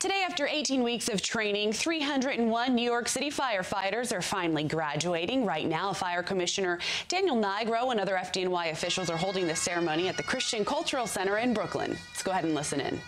Today, after 18 weeks of training, 301 New York City firefighters are finally graduating. Right now, Fire Commissioner Daniel Nigro and other FDNY officials are holding the ceremony at the Christian Cultural Center in Brooklyn. Let's go ahead and listen in.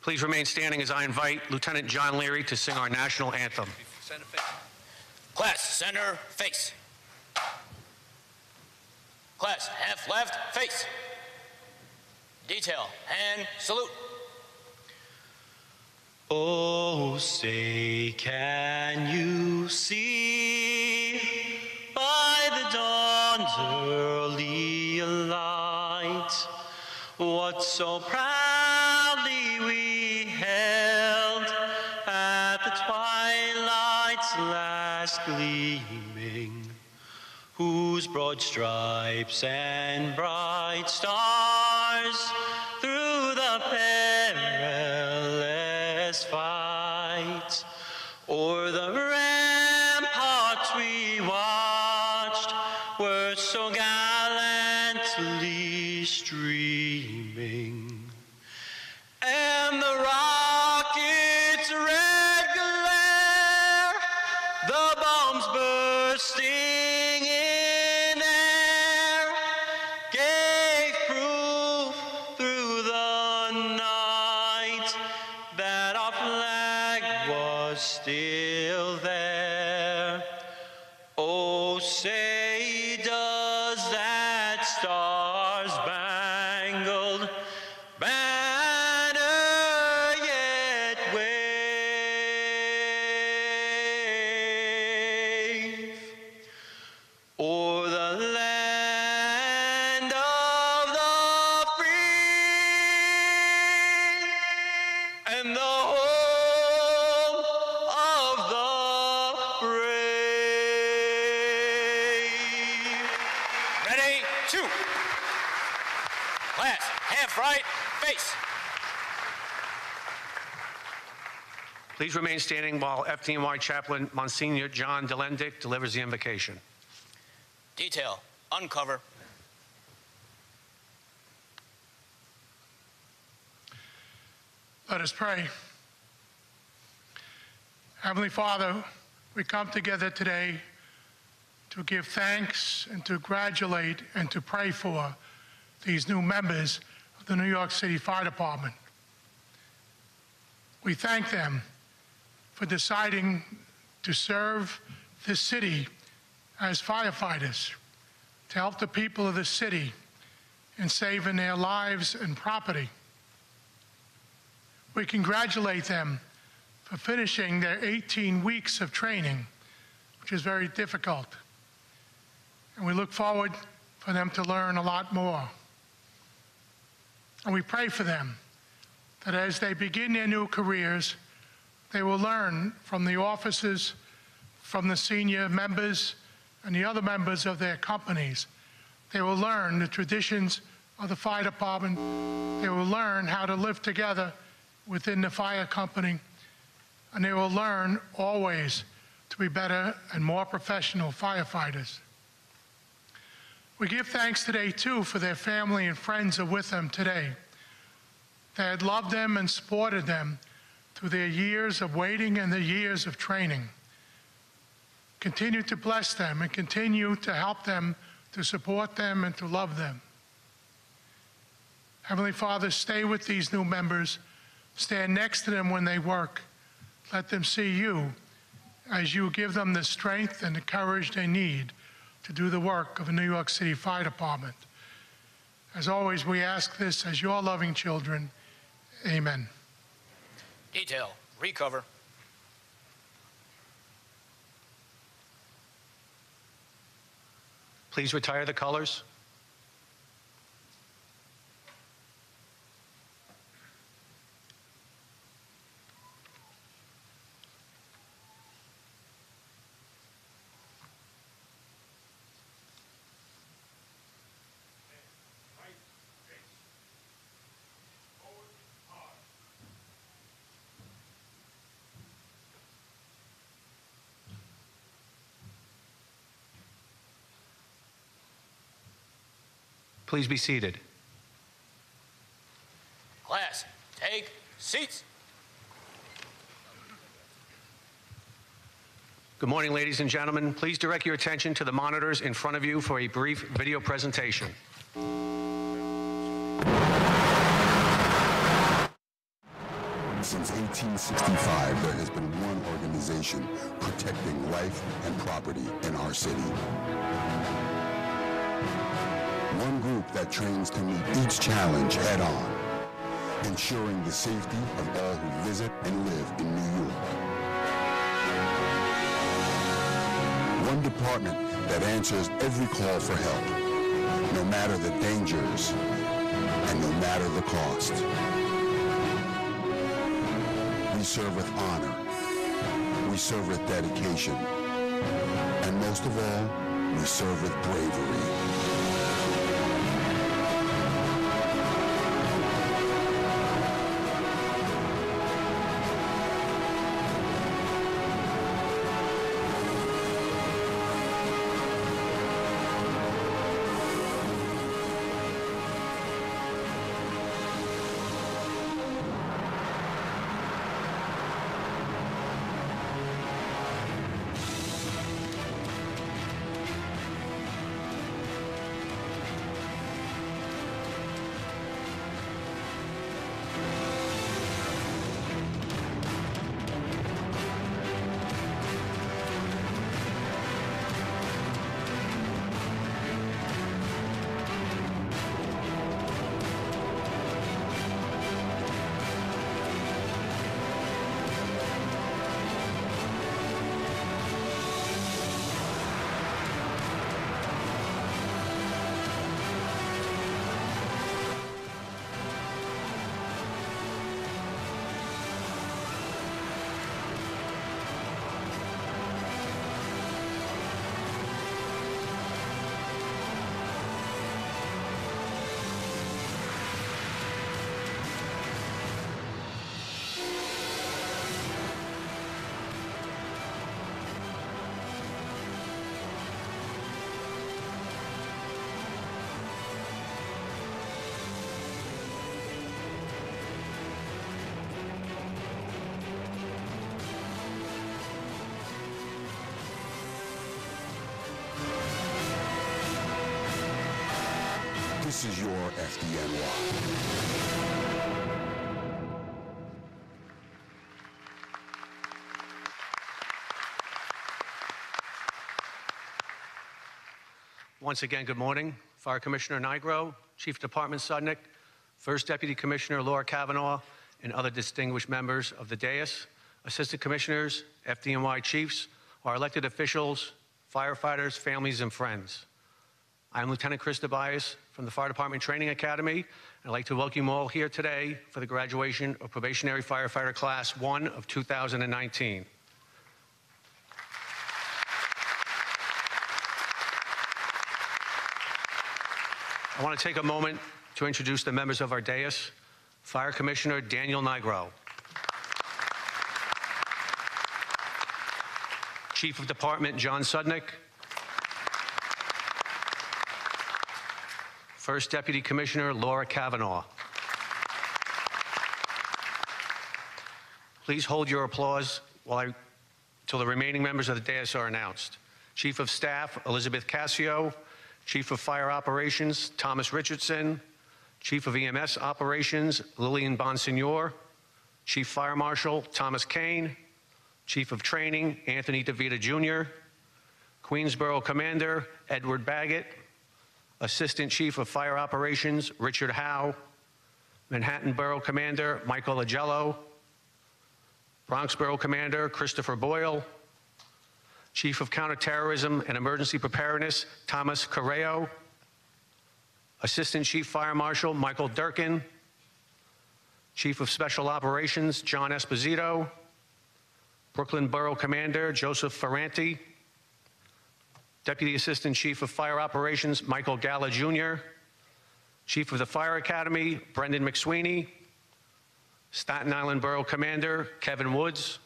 Please remain standing as I invite Lieutenant John Leary to sing our national anthem. Class, center, face. Class, half left, face. Detail, hand, salute. Oh, say can Can you see by the dawn's early light what so proudly we held at the twilight's last gleaming, whose broad stripes and bright stars through the perilous fight o'er the ramparts we watched were so gallantly streaming, and the rocket's red glare, the bombs bursting in air, gave proof through the night that our flag was still there. Oh, say does that star-spangled banner yet wave o'er the land of the free and the home of the brave? Ready, two. Class, half right, face. Please remain standing while FDNY Chaplain Monsignor John Delendick delivers the invocation. Detail, uncover. Let us pray. Heavenly Father, we come together today to give thanks and to congratulate and to pray for these new members of the New York City Fire Department. We thank them for deciding to serve this city as firefighters, to help the people of the city in saving their lives and property. We congratulate them for finishing their 18 weeks of training, which is very difficult. And we look forward for them to learn a lot more. And we pray for them that as they begin their new careers, they will learn from the officers, from the senior members, and the other members of their companies. They will learn the traditions of the fire department. They will learn how to live together within the fire company. And they will learn always to be better and more professional firefighters. We give thanks today, too, for their family and friends are with them today. They had loved them and supported them through their years of waiting and the years of training. Continue to bless them and continue to help them, to support them, and to love them. Heavenly Father, stay with these new members. Stand next to them when they work. Let them see you as you give them the strength and the courage they need to do the work of the New York City Fire Department. As always, we ask this as your loving children. Amen. Detail, recover. Please retire the colors. Please be seated. Class, take seats. Good morning, ladies and gentlemen. Please direct your attention to the monitors in front of you for a brief video presentation. Since 1865, there has been one organization protecting life and property in our city. One group that trains to meet each challenge head-on, ensuring the safety of all who visit and live in New York. department that answers every call for help, no matter the dangers and no matter the cost. We serve with honor, we serve with dedication, and most of all, we serve with bravery. This is your FDNY. Once again, good morning. Fire Commissioner Nigro, Chief Department Sutton, First Deputy Commissioner Laura Kavanaugh, and other distinguished members of the dais, Assistant Commissioners, FDNY Chiefs, our elected officials, firefighters, families, and friends. I'm Lieutenant Chris Tobias from the Fire Department Training Academy, and I'd like to welcome you all here today for the graduation of Probationary Firefighter Class 1 of 2019. I want to take a moment to introduce the members of our dais. Fire Commissioner Daniel Nigro. Chief of Department John Sudnick. First Deputy Commissioner Laura Kavanaugh. Please hold your applause till the remaining members of the dais are announced. Chief of Staff Elizabeth Cassio. Chief of Fire Operations Thomas Richardson. Chief of EMS Operations Lillian Bonsignor. Chief Fire Marshal Thomas Kane. Chief of Training Anthony DeVita Jr. Queensboro Commander Edward Baggett. Assistant Chief of Fire Operations Richard Howe. Manhattan Borough Commander Michael Agello. Bronx Borough Commander Christopher Boyle. Chief of Counterterrorism and Emergency Preparedness Thomas Correo. Assistant Chief Fire Marshal Michael Durkin. Chief of Special Operations John Esposito. Brooklyn Borough Commander Joseph Ferranti. Deputy Assistant Chief of Fire Operations Michael Galla Jr. Chief of the Fire Academy Brendan McSweeney. Staten Island Borough Commander Kevin Woods.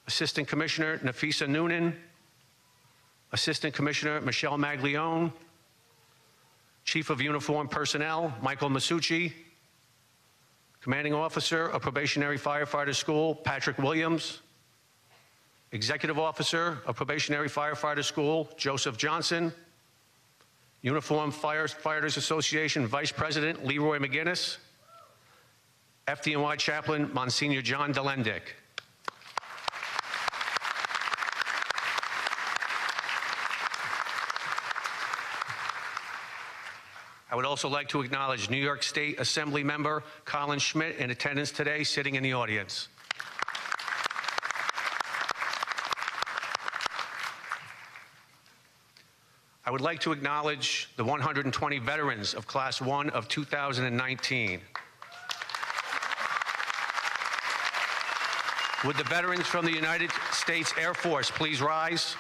Assistant Commissioner Nafisa Noonan. Assistant Commissioner Michelle Maglione. Chief of Uniformed Personnel Michael Masucci. Commanding Officer of Probationary Firefighter School Patrick Williams. Executive Officer of Probationary Firefighter School Joseph Johnson. Uniformed Firefighters Association Vice President Leroy McGinnis. FDNY Chaplain Monsignor John Delendick. I would also like to acknowledge New York State Assembly Member Colin Schmidt in attendance today, sitting in the audience. I would like to acknowledge the 120 veterans of Class 1 of 2019. Would the veterans from the United States Air Force please rise?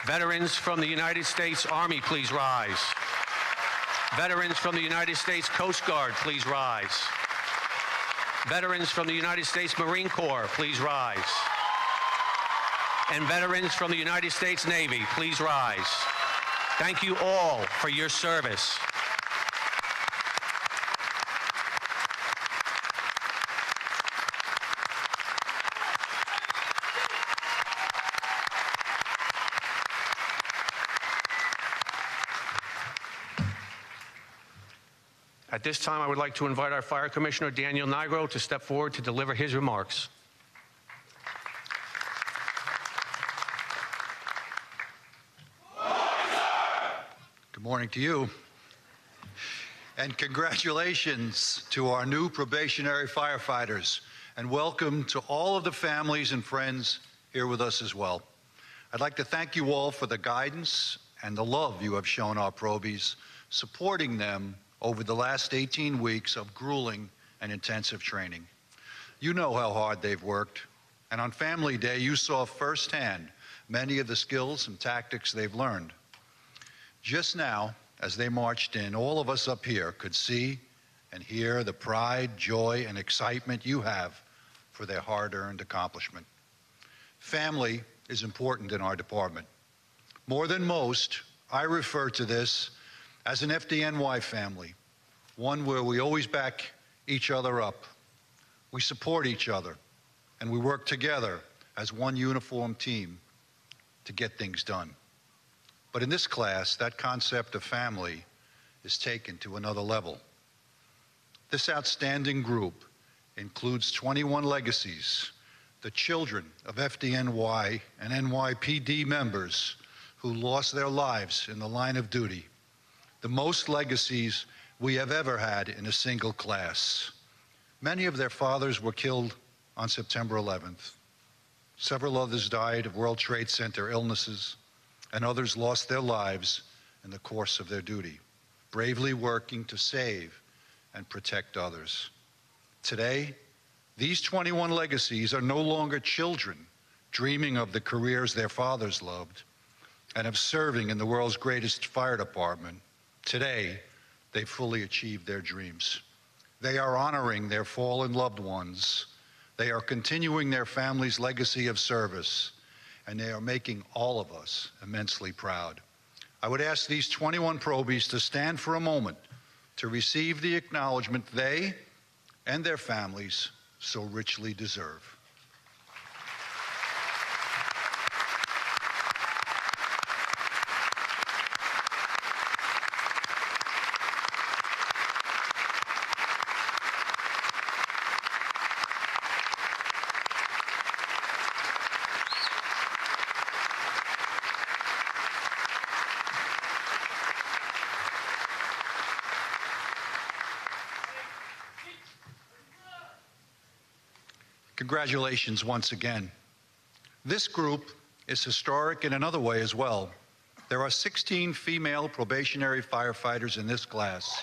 Veterans from the United States Army, please rise. Veterans from the United States Coast Guard, please rise. Veterans from the United States Marine Corps, please rise. And veterans from the United States Navy, please rise. Thank you all for your service. At this time, I would like to invite our Fire Commissioner, Daniel Nigro, to step forward to deliver his remarks. Good morning to you. And congratulations to our new probationary firefighters. And welcome to all of the families and friends here with us as well. I'd like to thank you all for the guidance and the love you have shown our probies, supporting them over the last 18 weeks of grueling and intensive training. You know how hard they've worked, and on Family Day, you saw firsthand many of the skills and tactics they've learned. Just now, as they marched in, all of us up here could see and hear the pride, joy, and excitement you have for their hard-earned accomplishment. Family is important in our department. More than most, I refer to this as an FDNY family, one where we always back each other up. We support each other, and we work together as one uniform team to get things done. But in this class, that concept of family is taken to another level. This outstanding group includes 21 legacies, the children of FDNY and NYPD members who lost their lives in the line of duty. The most legacies we have ever had in a single class. Many of their fathers were killed on September 11th. Several others died of World Trade Center illnesses, and others lost their lives in the course of their duty, bravely working to save and protect others. Today, these 21 legacies are no longer children dreaming of the careers their fathers loved and of serving in the world's greatest fire department. Today, they fully achieved their dreams. They are honoring their fallen loved ones. They are continuing their family's legacy of service, and they are making all of us immensely proud. I would ask these 21 probies to stand for a moment to receive the acknowledgement they and their families so richly deserve. Congratulations once again. This group is historic in another way as well. There are 16 female probationary firefighters in this class.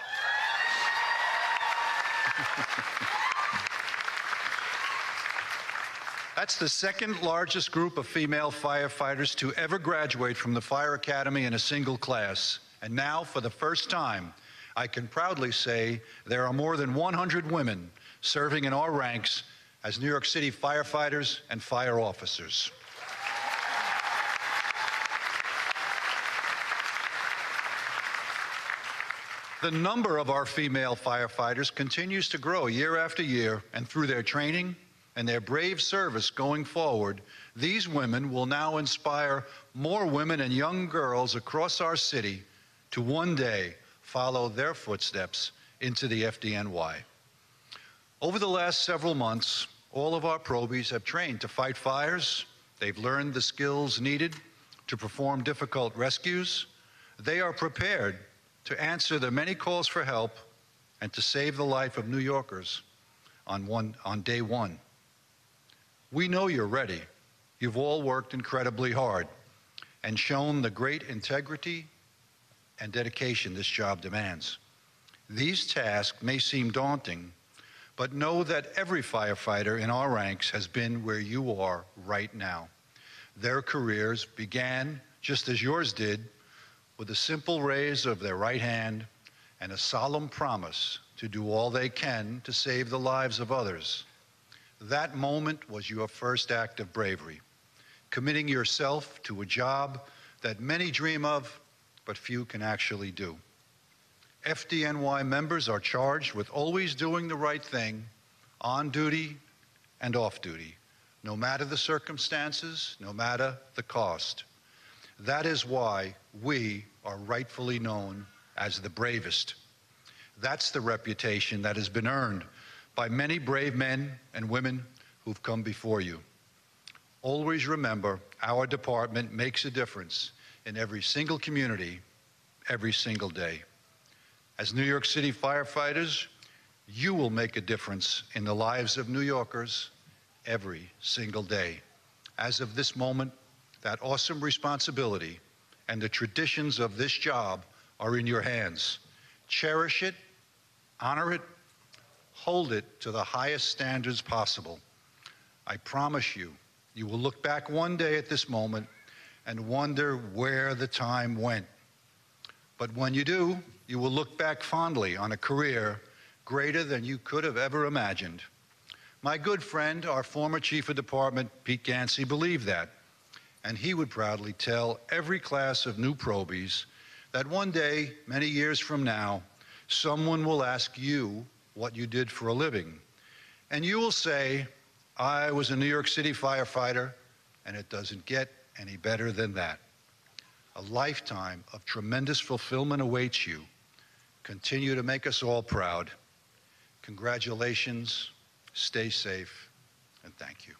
That's the second largest group of female firefighters to ever graduate from the Fire Academy in a single class. And now, for the first time, I can proudly say there are more than 100 women serving in our ranks as New York City firefighters and fire officers. The number of our female firefighters continues to grow year after year, and through their training and their brave service going forward, these women will now inspire more women and young girls across our city to one day follow their footsteps into the FDNY. Over the last several months, all of our probies have trained to fight fires. They've learned the skills needed to perform difficult rescues. They are prepared to answer the many calls for help and to save the life of New Yorkers on day one. We know you're ready. You've all worked incredibly hard. and shown the great integrity and dedication this job demands. These tasks may seem daunting, but know that every firefighter in our ranks has been where you are right now. Their careers began, just as yours did, with a simple raise of their right hand and a solemn promise to do all they can to save the lives of others. That moment was your first act of bravery, committing yourself to a job that many dream of, but few can actually do. FDNY members are charged with always doing the right thing, on duty and off duty, no matter the circumstances, no matter the cost. That is why we are rightfully known as the bravest. That's the reputation that has been earned by many brave men and women who've come before you. Always remember, our department makes a difference in every single community, every single day. As New York City firefighters, you will make a difference in the lives of New Yorkers every single day. As of this moment, that awesome responsibility and the traditions of this job are in your hands. Cherish it, honor it, hold it to the highest standards possible. I promise you, you will look back one day at this moment and wonder where the time went. But when you do, you will look back fondly on a career greater than you could have ever imagined. My good friend, our former Chief of Department, Pete Gansey, believed that, and he would proudly tell every class of new probies that one day, many years from now, someone will ask you what you did for a living. And you will say, I was a New York City firefighter, and it doesn't get any better than that. A lifetime of tremendous fulfillment awaits you. Continue to make us all proud. Congratulations, stay safe, and thank you.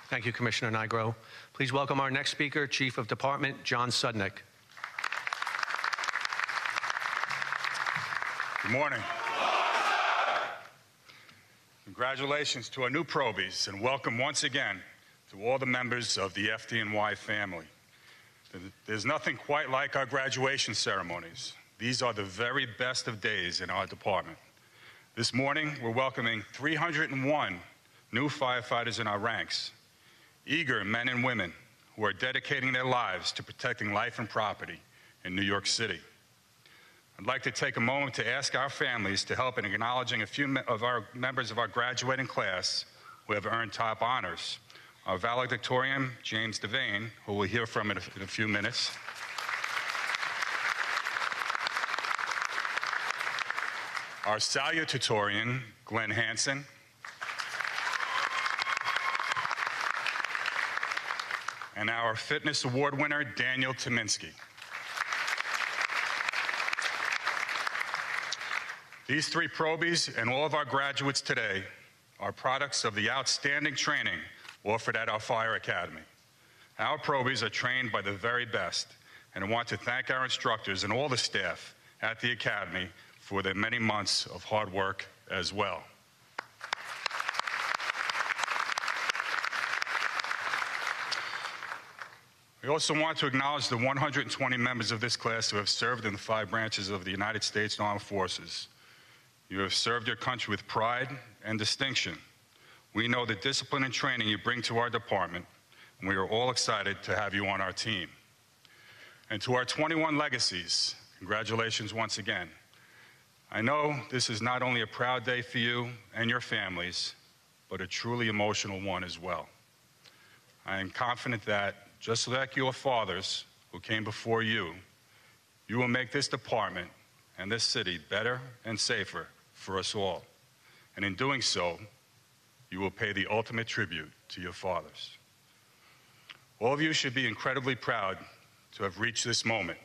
Thank you, Commissioner Nigro. Please welcome our next speaker, Chief of Department, John Sudnick. Good morning. Congratulations to our new probies, and welcome once again to all the members of the FDNY family. There's nothing quite like our graduation ceremonies. These are the very best of days in our department. This morning, we're welcoming 301 new firefighters in our ranks, eager men and women who are dedicating their lives to protecting life and property in New York City. I'd like to take a moment to ask our families to help in acknowledging a few of our members of our graduating class who have earned top honors. Our Valedictorian, James Devane, who we'll hear from in a few minutes. Our Salutatorian, Glenn Hansen. And our Fitness Award winner, Daniel Tominski. These three probies and all of our graduates today are products of the outstanding training offered at our Fire Academy. Our probies are trained by the very best, and I want to thank our instructors and all the staff at the Academy for their many months of hard work as well. We also want to acknowledge the 120 members of this class who have served in the 5 branches of the United States Armed Forces. You have served your country with pride and distinction. We know the discipline and training you bring to our department, and we are all excited to have you on our team. And to our 21 legacies, congratulations once again. I know this is not only a proud day for you and your families, but a truly emotional one as well. I am confident that, just like your fathers who came before you, you will make this department and this city better and safer for us all. And in doing so, you will pay the ultimate tribute to your fathers. All of you should be incredibly proud to have reached this moment.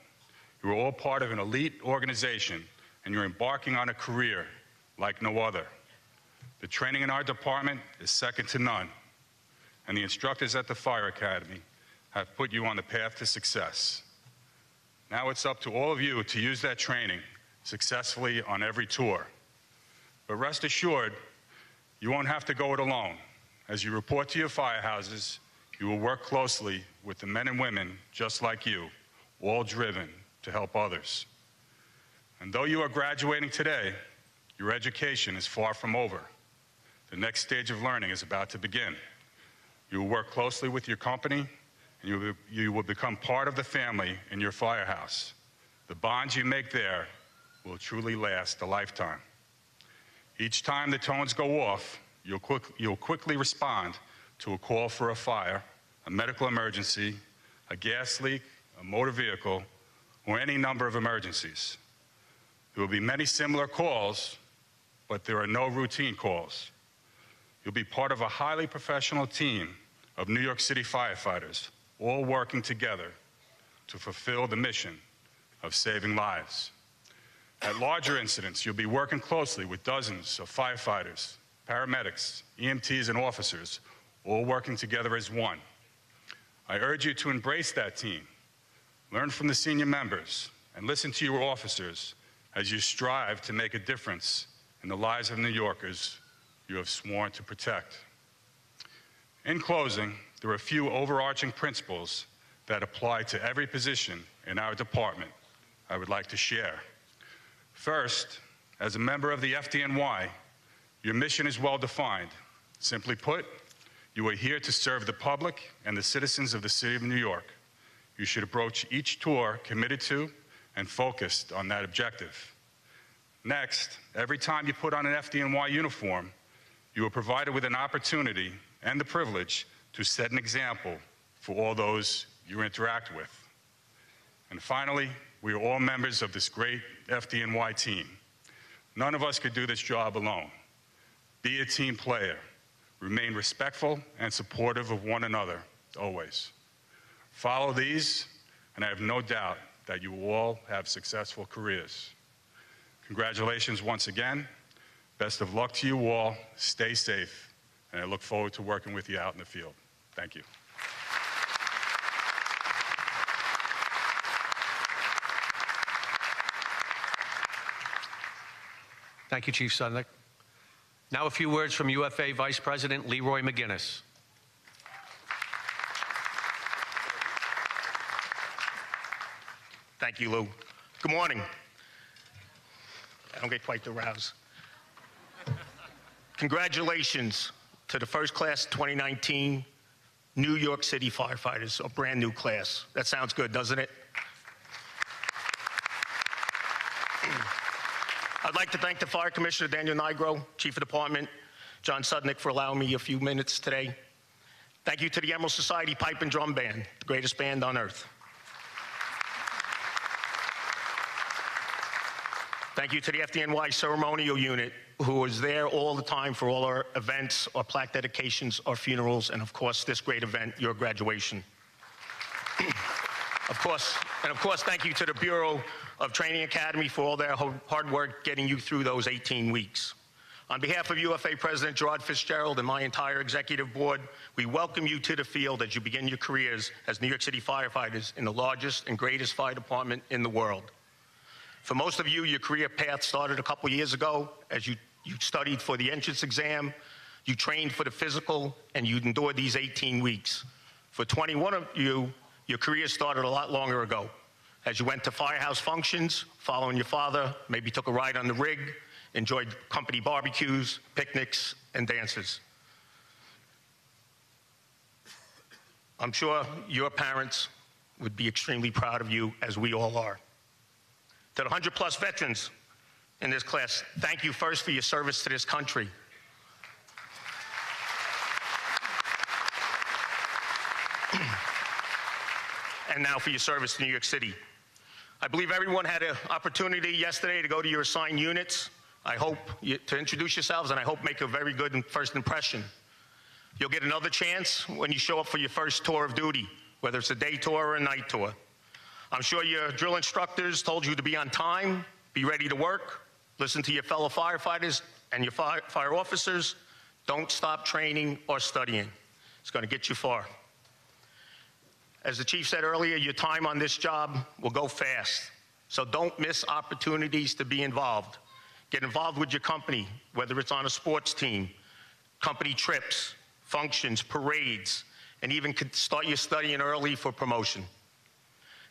You are all part of an elite organization, and you're embarking on a career like no other. The training in our department is second to none, and the instructors at the Fire Academy have put you on the path to success. Now it's up to all of you to use that training successfully on every tour. But rest assured, you won't have to go it alone. As you report to your firehouses, you will work closely with the men and women just like you, all driven to help others. And though you are graduating today, your education is far from over. The next stage of learning is about to begin. You will work closely with your company, and you will become part of the family in your firehouse. The bonds you make there will truly last a lifetime. Each time the tones go off, you'll quickly respond to a call for a fire, a medical emergency, a gas leak, a motor vehicle, or any number of emergencies. There will be many similar calls, but there are no routine calls. You'll be part of a highly professional team of New York City firefighters, all working together to fulfill the mission of saving lives. At larger incidents, you'll be working closely with dozens of firefighters, paramedics, EMTs, and officers, all working together as one. I urge you to embrace that team, learn from the senior members, and listen to your officers as you strive to make a difference in the lives of New Yorkers you have sworn to protect. In closing, there are a few overarching principles that apply to every position in our department I would like to share. First, as a member of the FDNY, your mission is well defined. Simply put, you are here to serve the public and the citizens of the city of New York. You should approach each tour committed to and focused on that objective. Next, every time you put on an FDNY uniform, you are provided with an opportunity and the privilege to set an example for all those you interact with. And finally, we are all members of this great FDNY team. None of us could do this job alone. Be a team player. Remain respectful and supportive of one another, always. Follow these, and I have no doubt that you will all have successful careers. Congratulations once again. Best of luck to you all. Stay safe, and I look forward to working with you out in the field. Thank you. Thank you, Chief Sutton. Now a few words from UFA Vice President Leroy McGinnis. Thank you, Lou. Good morning. I don't get quite the rouse. Congratulations to the first class 2019 New York City Firefighters, a brand new class. That sounds good, doesn't it? I'd like to thank the Fire Commissioner, Daniel Nigro, Chief of Department, John Sudnick, for allowing me a few minutes today. Thank you to the Emerald Society Pipe and Drum Band, the greatest band on earth. Thank you to the FDNY Ceremonial Unit, who was there all the time for all our events, our plaque dedications, our funerals, and of course, this great event, your graduation. Of course, thank you to the Bureau of Training Academy for all their hard work getting you through those 18 weeks. On behalf of UFA President Gerard Fitzgerald and my entire executive board, we welcome you to the field as you begin your careers as New York City firefighters in the largest and greatest fire department in the world. For most of you, your career path started a couple years ago as you studied for the entrance exam, you trained for the physical, and you endured these 18 weeks. For 21 of you, your career started a lot longer ago as you went to firehouse functions, following your father, maybe took a ride on the rig, enjoyed company barbecues, picnics, and dances. I'm sure your parents would be extremely proud of you, as we all are. To the 100+ veterans in this class, thank you first for your service to this country. And now for your service to New York City. I believe everyone had an opportunity yesterday to go to your assigned units. I hope to introduce yourselves, and I hope make a very good first impression. You'll get another chance when you show up for your first tour of duty, whether it's a day tour or a night tour. I'm sure your drill instructors told you to be on time, be ready to work, listen to your fellow firefighters and your fire officers. Don't stop training or studying. It's going to get you far. As the chief said earlier, your time on this job will go fast, so don't miss opportunities to be involved. Get involved with your company, whether it's on a sports team, company trips, functions, parades, and even could start your studying early for promotion.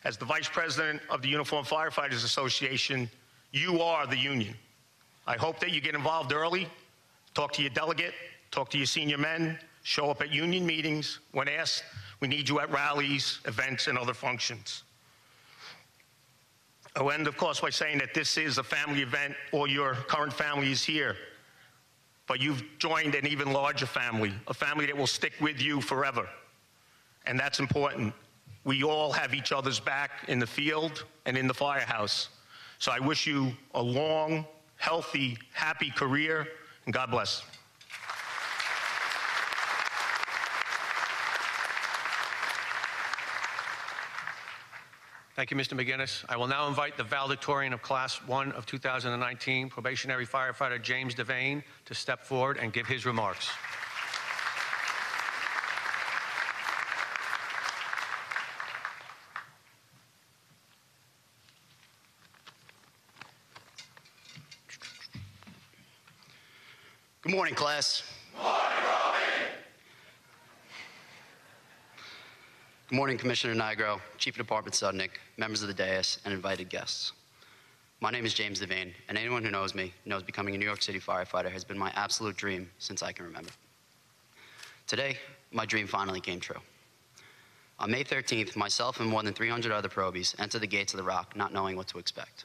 As the Vice President of the Uniformed Firefighters Association, you are the union. I hope that you get involved early, talk to your delegate, talk to your senior men, show up at union meetings. When asked, we need you at rallies, events, and other functions. I will end, of course, by saying that this is a family event. All your current family is here, but you've joined an even larger family, a family that will stick with you forever. And that's important. We all have each other's back in the field and in the firehouse. So I wish you a long, healthy, happy career, and God bless. Thank you, Mr. McGinnis. I will now invite the Valedictorian of Class One of 2019, probationary firefighter James Devane, to step forward and give his remarks. Good morning, class. Good morning, Commissioner Nigro, Chief of Department Sutton, members of the dais, and invited guests. My name is James Devane, and anyone who knows me knows becoming a New York City firefighter has been my absolute dream since I can remember. Today, my dream finally came true. On May 13th, myself and more than 300 other probies entered the gates of the Rock not knowing what to expect.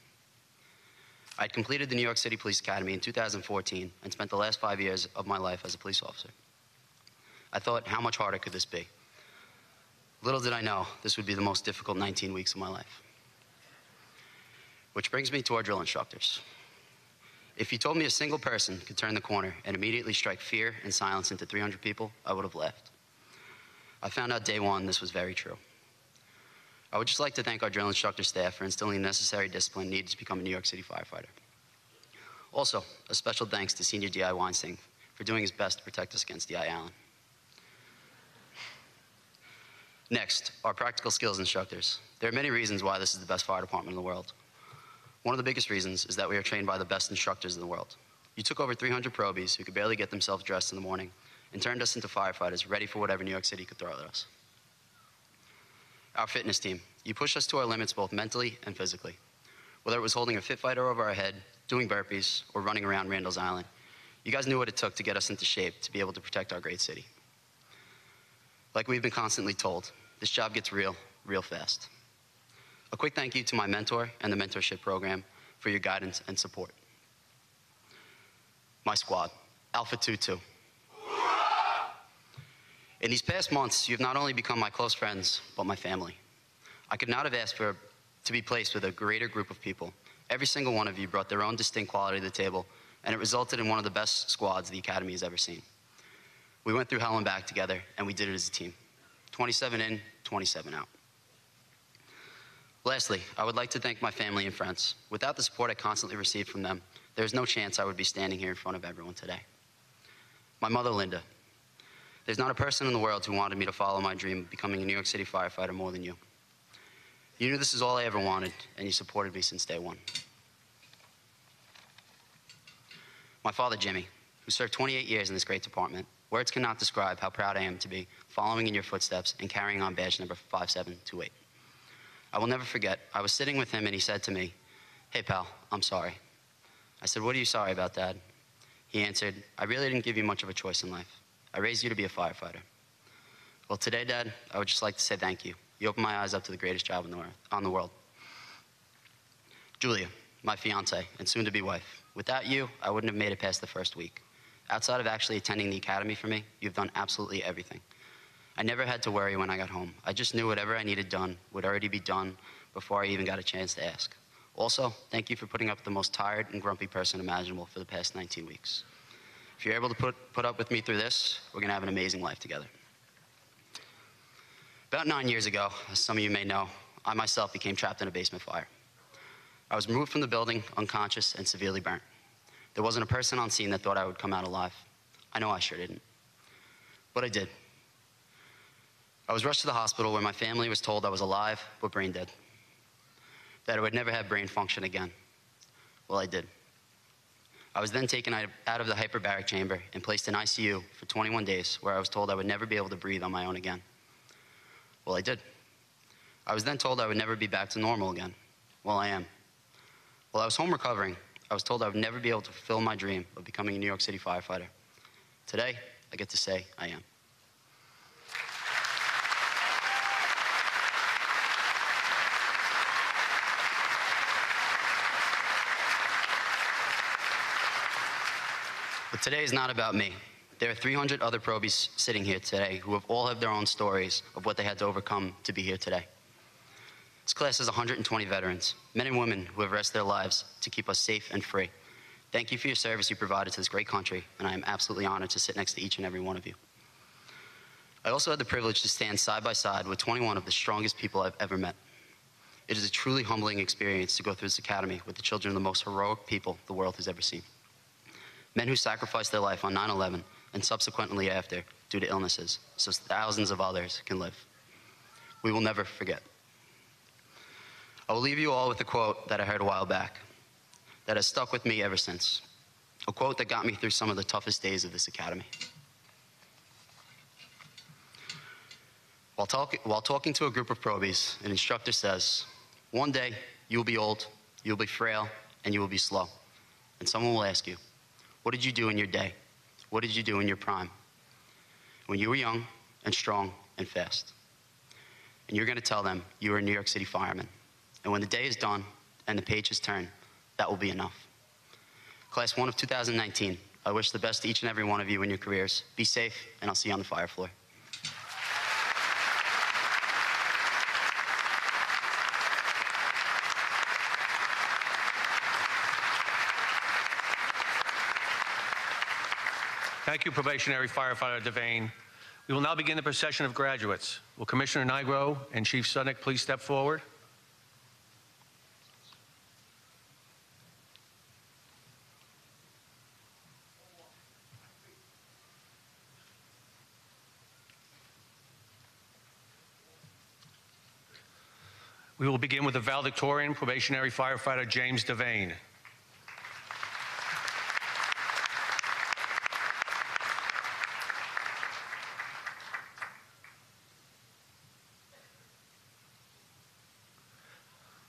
I had completed the New York City Police Academy in 2014 and spent the last 5 years of my life as a police officer. I thought, how much harder could this be? Little did I know, this would be the most difficult 19 weeks of my life. Which brings me to our drill instructors. If you told me a single person could turn the corner and immediately strike fear and silence into 300 people, I would have laughed. I found out day one this was very true. I would just like to thank our drill instructor staff for instilling the necessary discipline needed to become a New York City firefighter. Also, a special thanks to Senior D.I. Weinstein for doing his best to protect us against D.I. Allen. Next, our practical skills instructors. There are many reasons why this is the best fire department in the world. One of the biggest reasons is that we are trained by the best instructors in the world. You took over 300 probies who could barely get themselves dressed in the morning and turned us into firefighters ready for whatever New York City could throw at us. Our fitness team. You pushed us to our limits both mentally and physically. Whether it was holding a fit fighter over our head, doing burpees, or running around Randall's Island, you guys knew what it took to get us into shape to be able to protect our great city. Like we've been constantly told, this job gets real, real fast. A quick thank you to my mentor and the mentorship program for your guidance and support. My squad, Alpha 2-2. In these past months, you've not only become my close friends, but my family. I could not have asked to be placed with a greater group of people. Every single one of you brought their own distinct quality to the table, and it resulted in one of the best squads the Academy has ever seen. We went through hell and back together, and we did it as a team. 27 in, 27 out. Lastly, I would like to thank my family and friends. Without the support I constantly received from them, there's no chance I would be standing here in front of everyone today. My mother, Linda. There's not a person in the world who wanted me to follow my dream of becoming a New York City firefighter more than you. You knew this is all I ever wanted, and you supported me since day one. My father, Jimmy, who served 28 years in this great department. Words cannot describe how proud I am to be following in your footsteps and carrying on badge number 5728. I will never forget, I was sitting with him and he said to me, "Hey pal, I'm sorry." I said, "What are you sorry about, Dad?" He answered, "I really didn't give you much of a choice in life. I raised you to be a firefighter." Well, today, Dad, I would just like to say thank you. You opened my eyes up to the greatest job on the world. Julia, my fiance and soon-to-be wife. Without you, I wouldn't have made it past the first week. Outside of actually attending the academy for me, you've done absolutely everything. I never had to worry when I got home. I just knew whatever I needed done would already be done before I even got a chance to ask. Also, thank you for putting up with the most tired and grumpy person imaginable for the past 19 weeks. If you're able to put up with me through this, we're gonna have an amazing life together. About 9 years ago, as some of you may know, I myself became trapped in a basement fire. I was removed from the building, unconscious and severely burnt. There wasn't a person on scene that thought I would come out alive. I know I sure didn't. But I did. I was rushed to the hospital where my family was told I was alive but brain dead. That I would never have brain function again. Well, I did. I was then taken out of the hyperbaric chamber and placed in ICU for 21 days, where I was told I would never be able to breathe on my own again. Well, I did. I was then told I would never be back to normal again. Well, I am. While I was home recovering, I was told I would never be able to fulfill my dream of becoming a New York City firefighter. Today, I get to say I am. But today is not about me. There are 300 other probies sitting here today who all have their own stories of what they had to overcome to be here today. This class is 120 veterans, men and women who have risked their lives to keep us safe and free. Thank you for your service you provided to this great country, and I am absolutely honored to sit next to each and every one of you. I also had the privilege to stand side by side with 21 of the strongest people I've ever met. It is a truly humbling experience to go through this academy with the children of the most heroic people the world has ever seen. Men who sacrificed their life on 9/11 and subsequently after due to illnesses, so thousands of others can live. We will never forget. I will leave you all with a quote that I heard a while back that has stuck with me ever since. A quote that got me through some of the toughest days of this academy. While talking to a group of probies, an instructor says, "One day you will be old, you will be frail, and you will be slow. And someone will ask you, what did you do in your day? What did you do in your prime? When you were young and strong and fast." And you're going to tell them you were a New York City fireman. And when the day is done and the page is turned, that will be enough. Class 1 of 2019, I wish the best to each and every one of you in your careers. Be safe, and I'll see you on the fire floor. Thank you, Probationary Firefighter Devane. We will now begin the procession of graduates. Will Commissioner Nigro and Chief Sutton please step forward? We will begin with the Valedictorian Probationary Firefighter James Devane.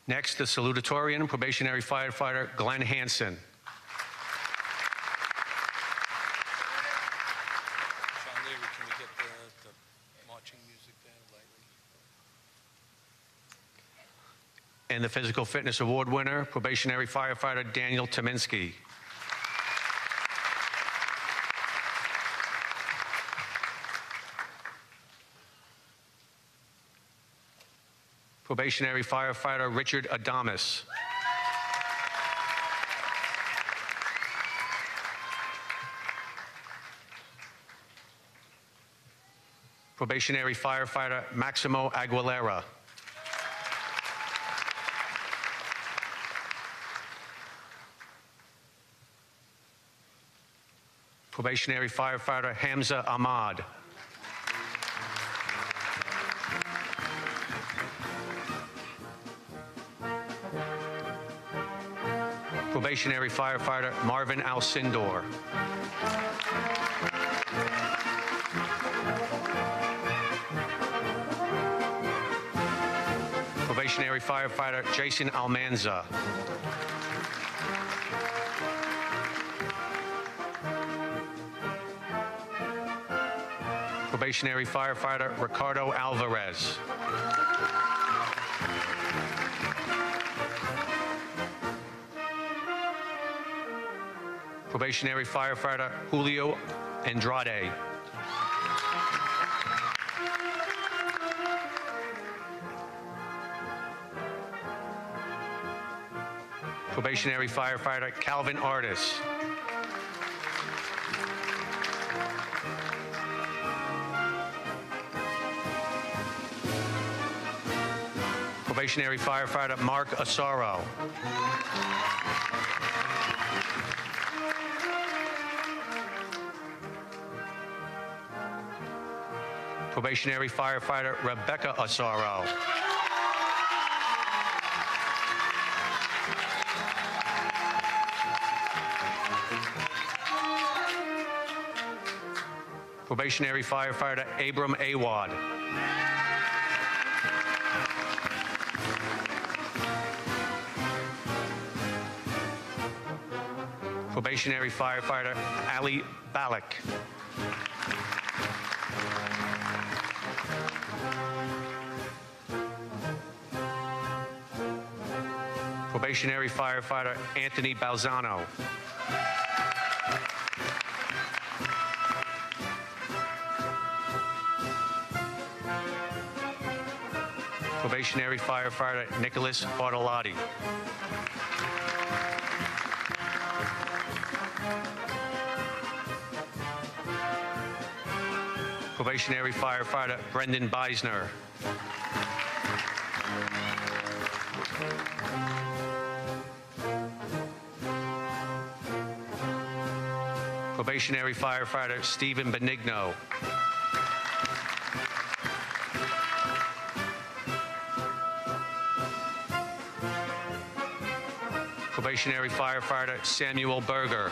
Next, the Salutatorian Probationary Firefighter Glenn Hansen. And the Physical Fitness Award winner, Probationary Firefighter Daniel Tominski. Probationary Firefighter Richard Adamas. Probationary Firefighter Maximo Aguilera. Probationary Firefighter Hamza Ahmad. Probationary Firefighter Marvin Alcindor. Probationary Firefighter Jason Almanza. Probationary Firefighter Ricardo Alvarez. Probationary Firefighter Julio Andrade. Probationary Firefighter Calvin Artis. Probationary Firefighter Mark Asaro. Probationary Firefighter Rebecca Asaro. Probationary Firefighter Abram Awad. Probationary Firefighter Ali Balak. Probationary Firefighter Anthony Balzano. Probationary Firefighter Nicholas Bartolotti. Probationary Firefighter Brendan Beisner. Probationary Firefighter Stephen Benigno. Probationary Firefighter Samuel Berger.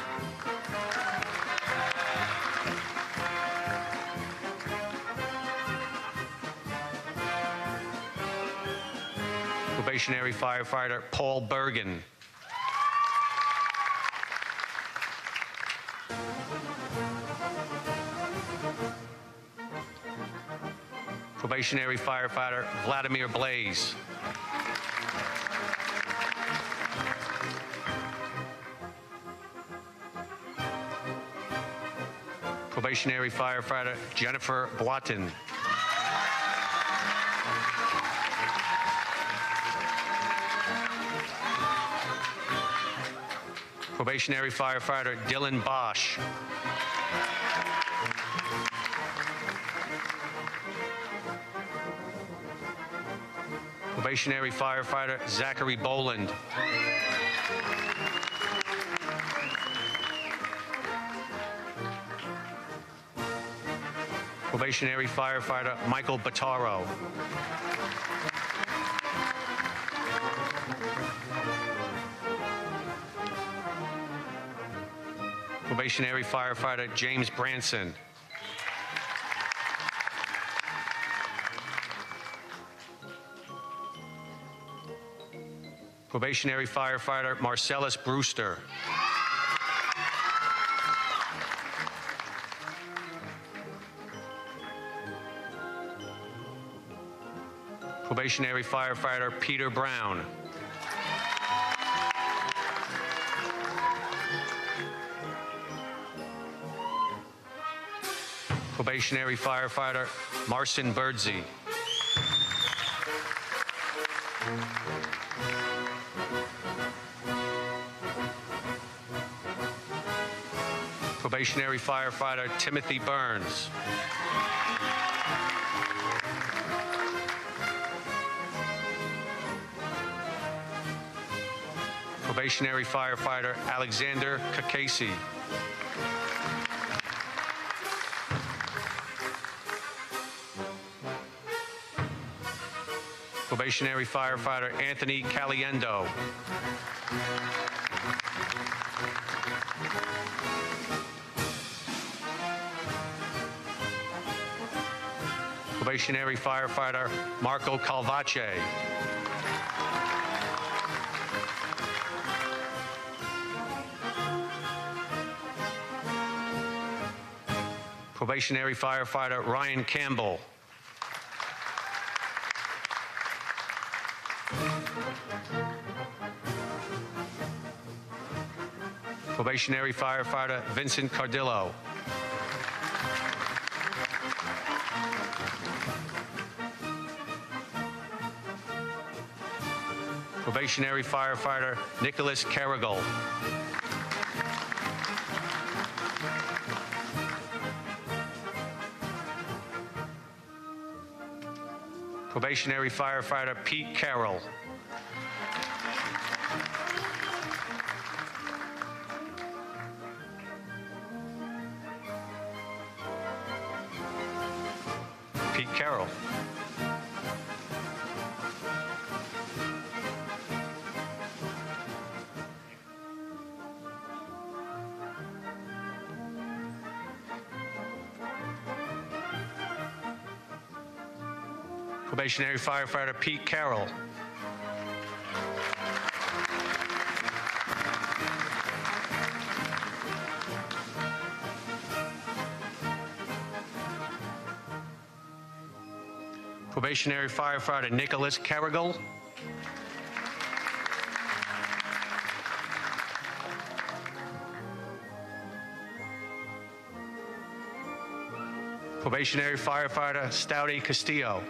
Probationary Firefighter Paul Bergen. Probationary Firefighter Vladimir Blaze. Probationary Firefighter Jennifer Boatin. Probationary Firefighter Dylan Bosch. Probationary Firefighter Zachary Boland. Probationary Firefighter Michael Bataro. Probationary Firefighter James Branson. Probationary Firefighter Marcellus Brewster. Probationary Firefighter Peter Brown. Probationary Firefighter Marcin Birdsey. Probationary Firefighter Timothy Burns. Probationary Firefighter Alexander Kakasi. Probationary Firefighter Anthony Caliendo. Probationary Firefighter Marco Calvache. Probationary Firefighter Ryan Campbell. Probationary Firefighter Vincent Cardillo. Probationary Firefighter Nicholas Carrigal. Probationary Firefighter Pete Carroll. Pete Carroll. Probationary Firefighter Pete Carroll. Probationary Firefighter Nicholas Carrigal. Probationary Firefighter Stouty Castillo.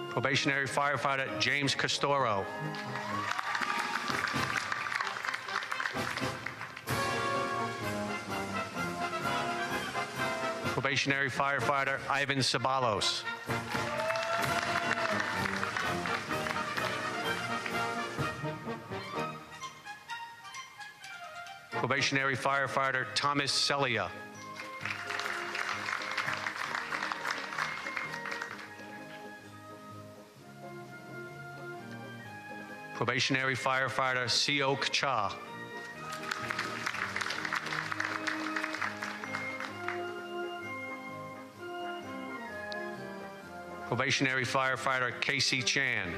Probationary Firefighter James Castoro. Probationary Firefighter Ivan Sabalos. Probationary Firefighter Thomas Celia. Probationary Firefighter Siok Cha. Probationary Firefighter Casey Chan.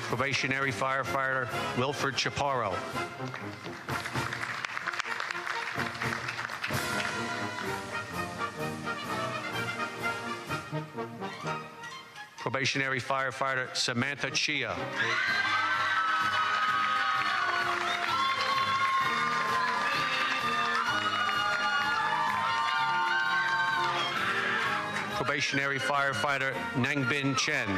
Probationary Firefighter Wilfred Chaparro. Probationary Firefighter Samantha Chia. Probationary Firefighter Nangbin Chen.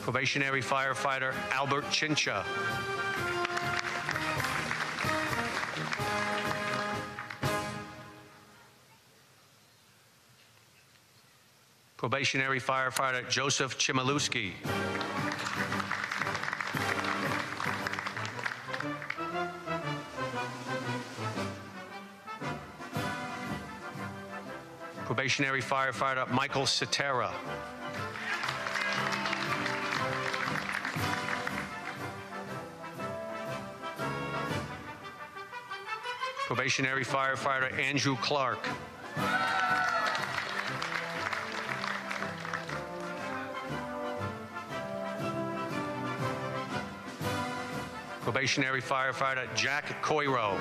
Probationary Firefighter Albert Chincha. Probationary Firefighter Joseph Chimaluski. Probationary Firefighter Michael Cetera. Probationary Firefighter Andrew Clark. Probationary Firefighter Jack Coiro.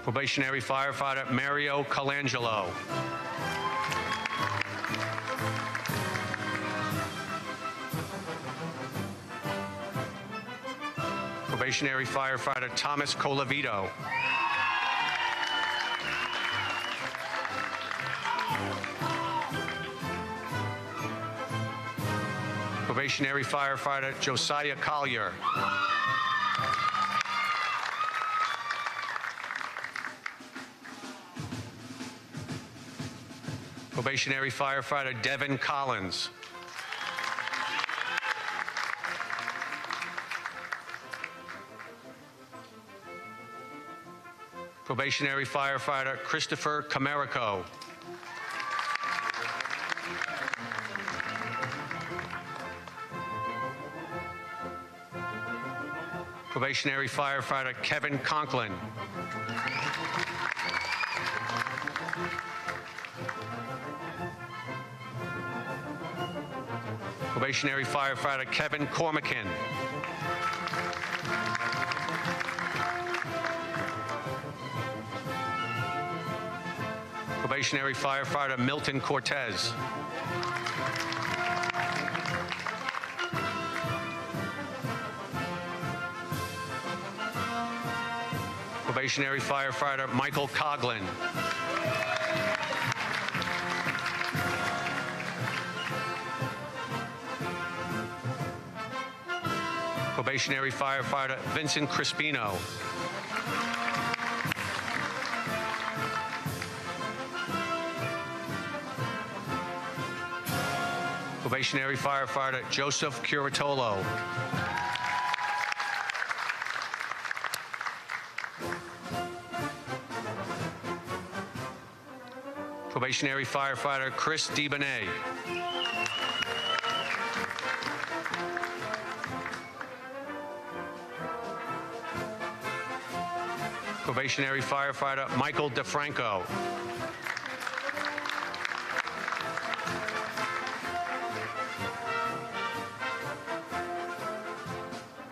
Probationary Firefighter Mario Colangelo. Probationary Firefighter Thomas Colavito. Probationary Firefighter Josiah Collier. Probationary Firefighter Devin Collins. Probationary Firefighter Christopher Camerico. Probationary Firefighter Kevin Conklin. Probationary Firefighter Kevin Cormacan. Probationary Firefighter Milton Cortez. Probationary Firefighter Michael Coughlin. Probationary Firefighter Vincent Crispino. Probationary Firefighter Joseph Curatolo. Probationary Firefighter Chris DeBonet. Probationary Firefighter Michael DeFranco.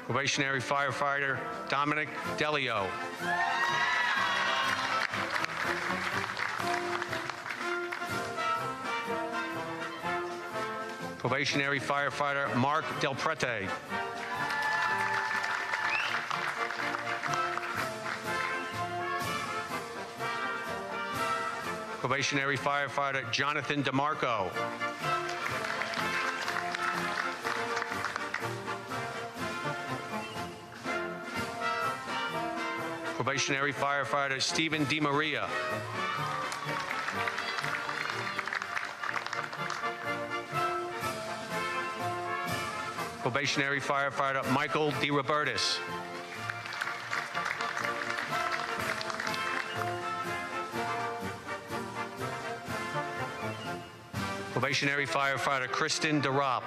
Probationary Firefighter Dominic Delio. Probationary Firefighter Mark Del Prete. Probationary Firefighter Jonathan DeMarco. Probationary Firefighter Stephen DeMaria. Probationary Firefighter Michael DeRobertis. Probationary Firefighter Kristen DeRopp.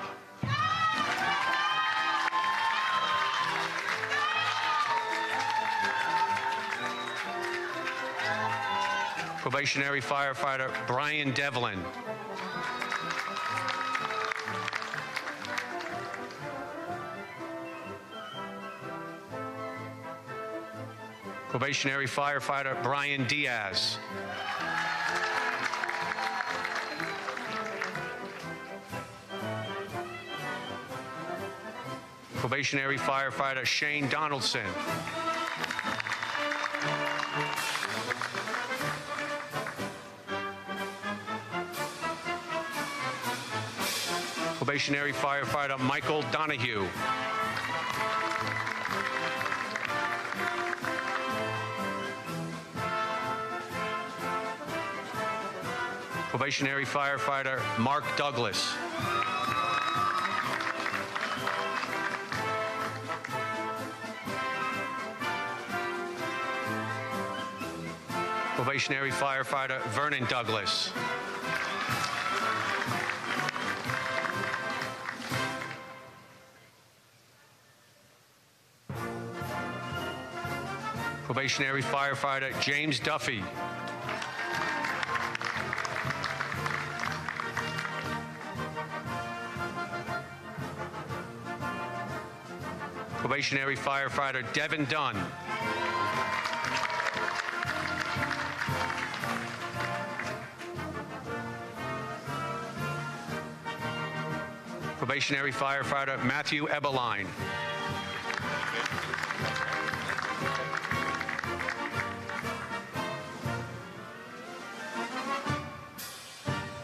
Probationary Firefighter Brian Devlin. Probationary Firefighter Brian Diaz. Probationary Firefighter Shane Donaldson. Probationary Firefighter Michael Donahue. Probationary Firefighter Mark Douglas. Probationary Firefighter Vernon Douglas. Probationary Firefighter James Duffy. Probationary Firefighter Devin Dunn. Probationary Firefighter Matthew Ebeline.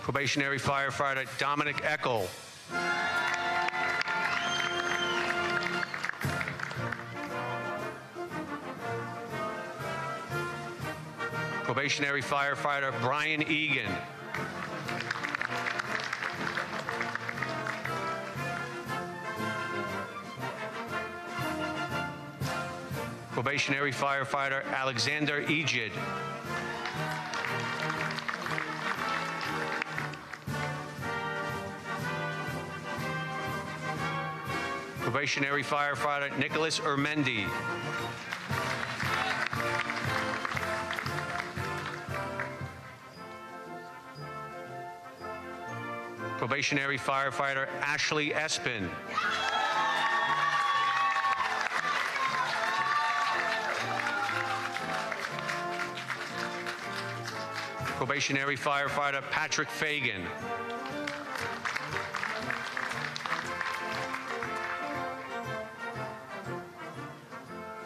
Probationary Firefighter Dominic Eckel. Probationary Firefighter Brian Egan. Probationary Firefighter Alexander Egid. Probationary Firefighter Nicholas Urmendi. Probationary Firefighter Ashley Espin. Probationary Firefighter Patrick Fagan.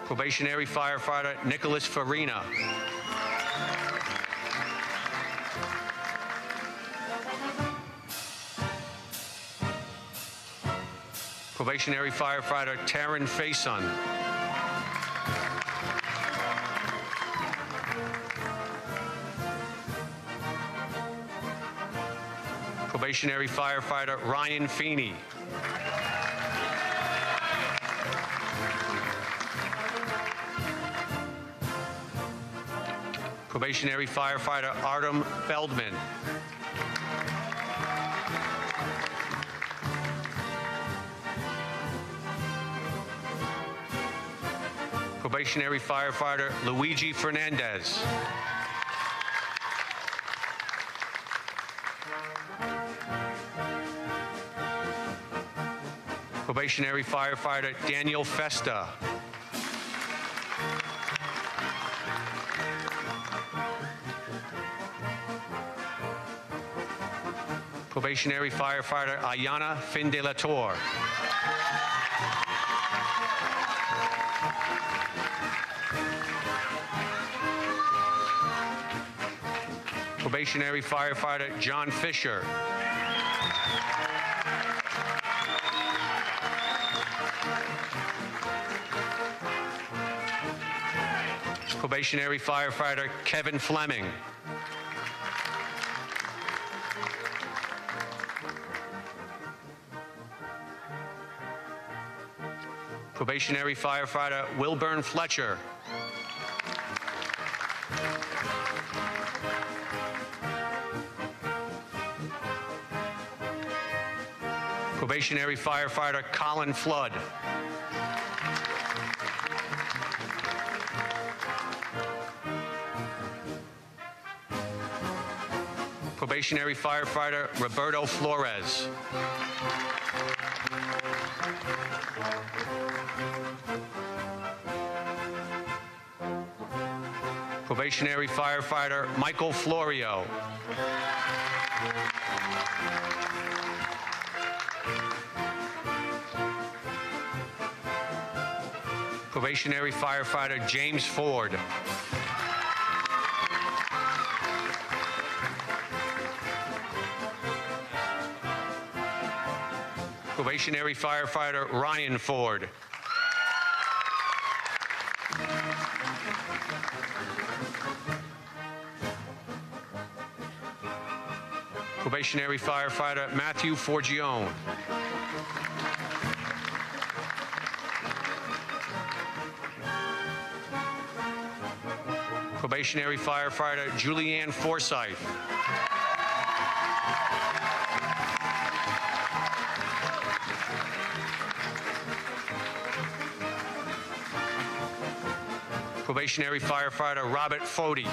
Probationary Firefighter Nicholas Farina. Probationary Firefighter Taryn Faison. Probationary Firefighter Ryan Feeney. Probationary Firefighter Artem Feldman. Probationary Firefighter Luigi Fernandez. Probationary Firefighter Daniel Festa. Probationary Firefighter Ayana Findelator. Probationary Firefighter John Fisher. Probationary Firefighter Kevin Fleming. Probationary Firefighter Wilburn Fletcher. Probationary Firefighter Colin Flood. Probationary Firefighter Roberto Flores. Probationary Firefighter Michael Florio. Probationary Firefighter James Ford. Probationary Firefighter Ryan Ford. Probationary Firefighter Matthew Forgione. Probationary Firefighter Julianne Forsyth. Probationary Firefighter Robert Fody.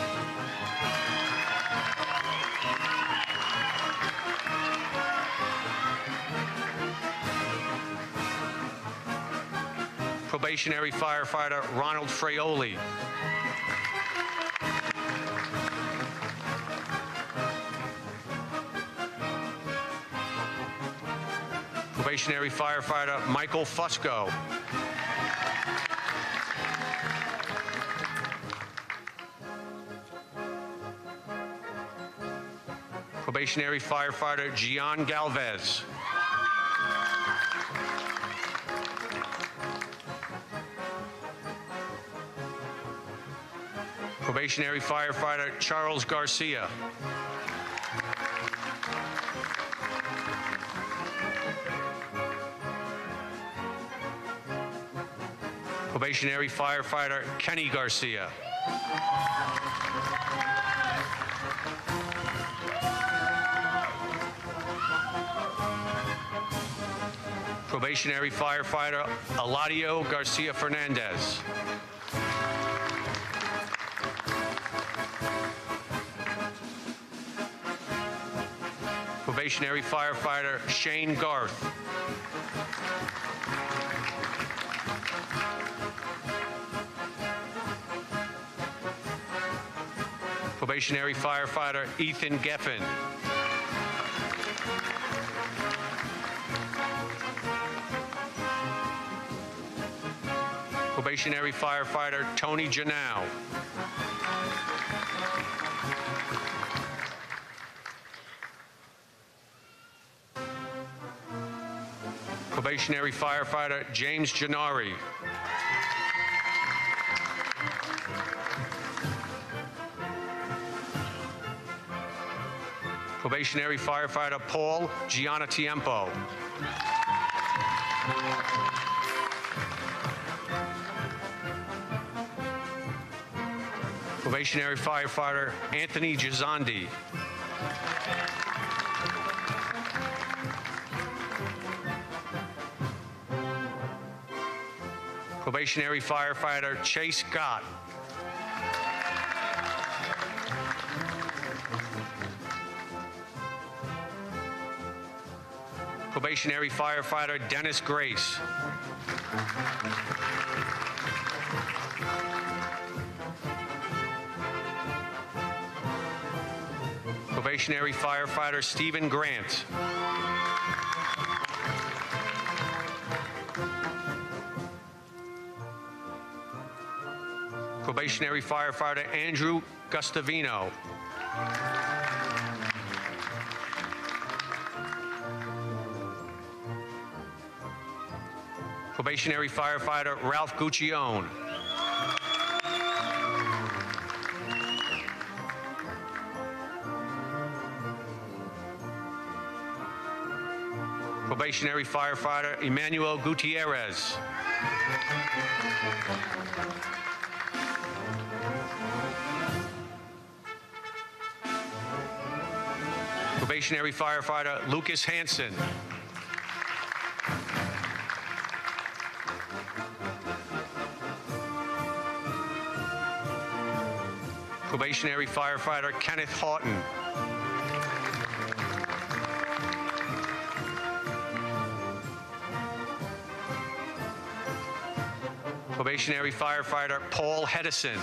Probationary Firefighter Ronald Fraioli. Probationary Firefighter Michael Fusco. Probationary Firefighter Gian Galvez. Probationary Firefighter Charles Garcia. Probationary Firefighter Kenny Garcia. Probationary Firefighter Eladio Garcia Fernandez. Probationary Firefighter Shane Garth. Probationary Firefighter Ethan Geffen. Probationary Firefighter Tony Janau. Probationary Firefighter James Gennari. Probationary Firefighter Paul Gianatiempo. Probationary Firefighter Anthony Gizondi. Probationary Firefighter Chase Scott. Probationary Firefighter Dennis Grace. Probationary Firefighter Stephen Grant. Probationary Firefighter Andrew Gustavino. Probationary Firefighter Ralph Guccione. Probationary Firefighter Emmanuel Gutierrez. Probationary Firefighter Lucas Hansen. Probationary Firefighter Kenneth Houghton. Probationary Firefighter Paul Hedison.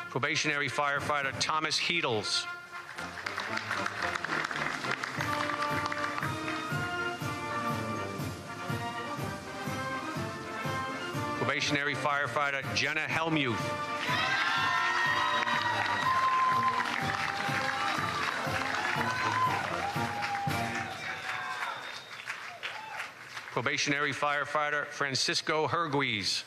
Probationary Firefighter Thomas Heedles. Probationary Firefighter Jenna Helmuth. Probationary Firefighter Francisco Herguiz.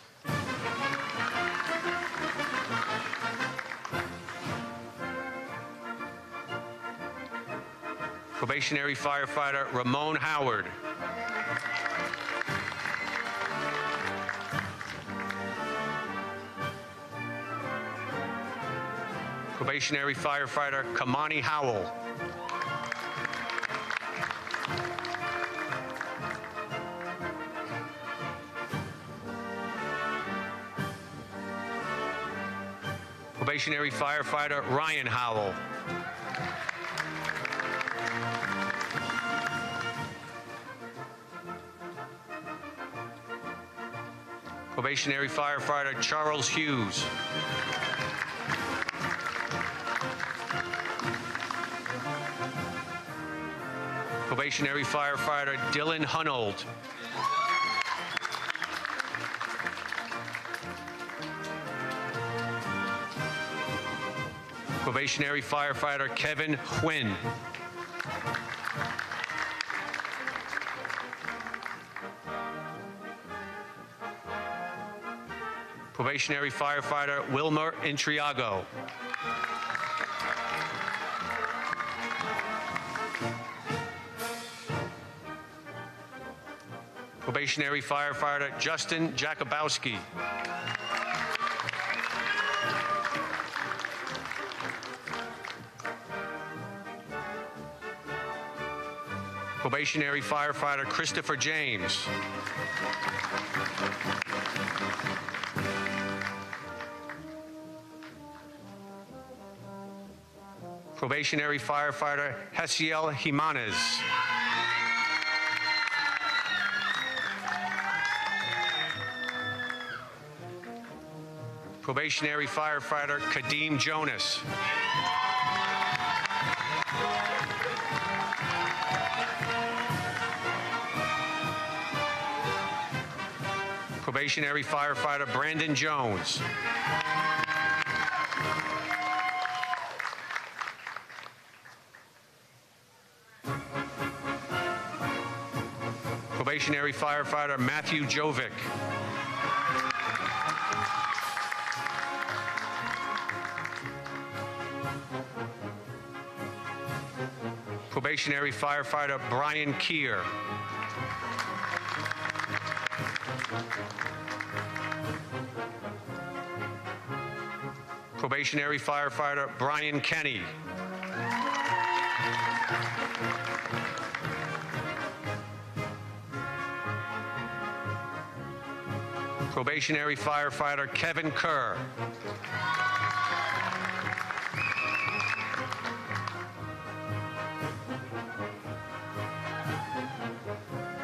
Probationary Firefighter Ramon Howard. Probationary Firefighter Kamani Howell. Probationary Firefighter Ryan Howell. Probationary Firefighter Charles Hughes. Probationary Firefighter Dylan Hunold. Probationary Firefighter Kevin Quinn. Probationary Firefighter Wilmer Intriago. Probationary Firefighter Justin Jakubowski. Probationary Firefighter Christopher James. Probationary Firefighter Hesiel Jimenez. Probationary Firefighter Kadeem Jonas. Probationary Firefighter Brandon Jones. Probationary Firefighter Matthew Jovic. Probationary Firefighter Brian Keir. Probationary Firefighter Brian Kenny. Probationary Firefighter Kevin Kerr.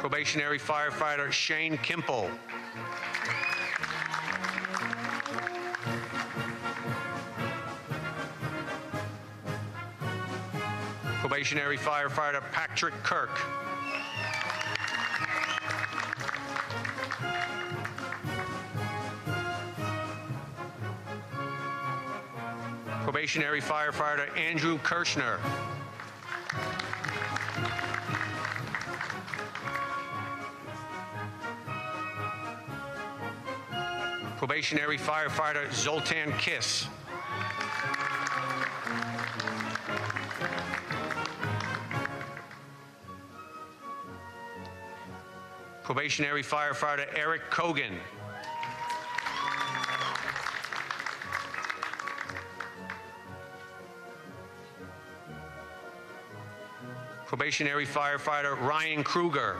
Probationary Firefighter Shane Kimple. Probationary Firefighter Patrick Kirk. Probationary Firefighter Andrew Kirshner. Probationary Firefighter Zoltan Kiss. Probationary Firefighter Eric Cogan. Probationary Firefighter Ryan Kruger.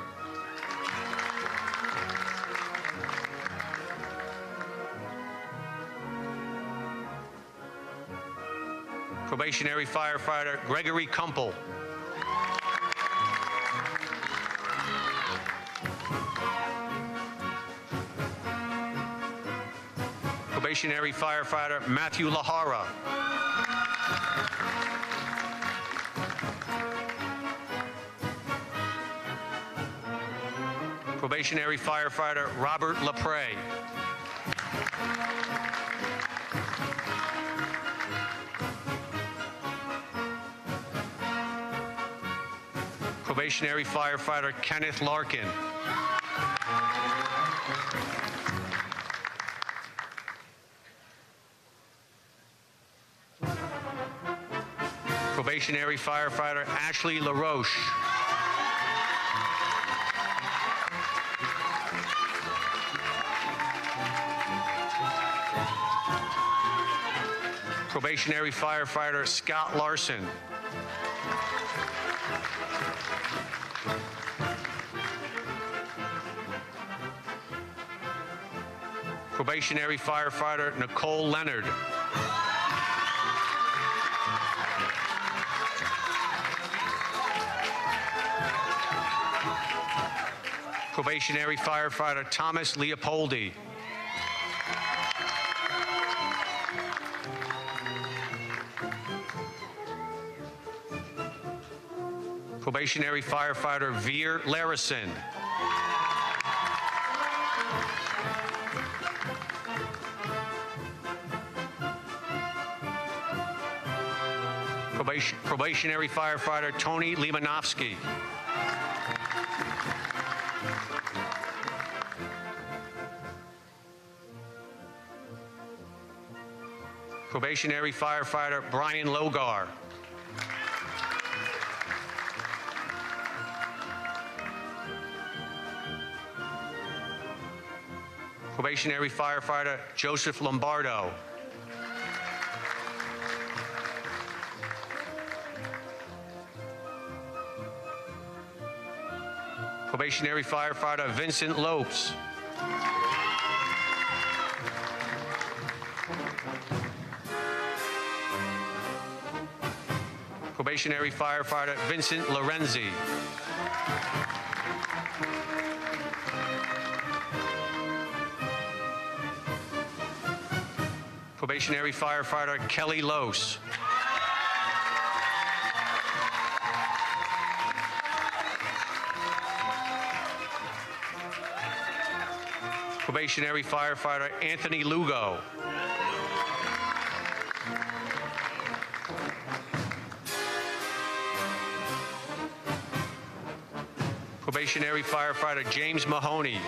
Probationary Firefighter Gregory Kumpel. Probationary Firefighter Matthew Lahara. Probationary Firefighter Robert LaPrey. Probationary Firefighter Kenneth Larkin. Probationary Firefighter Ashley LaRoche. Probationary Firefighter Scott Larson. Probationary Firefighter Nicole Leonard. Probationary Firefighter Thomas Leopoldi. Probationary Firefighter Veer Larison. Probationary Firefighter Tony Limanovsky. Probationary Firefighter Brian Logar. Probationary Firefighter Joseph Lombardo. Probationary Firefighter Vincent Lopes. Probationary Firefighter Vincent Lorenzi. Probationary Firefighter Kelly Lose. Probationary Firefighter Anthony Lugo. Probationary Firefighter James Mahoney.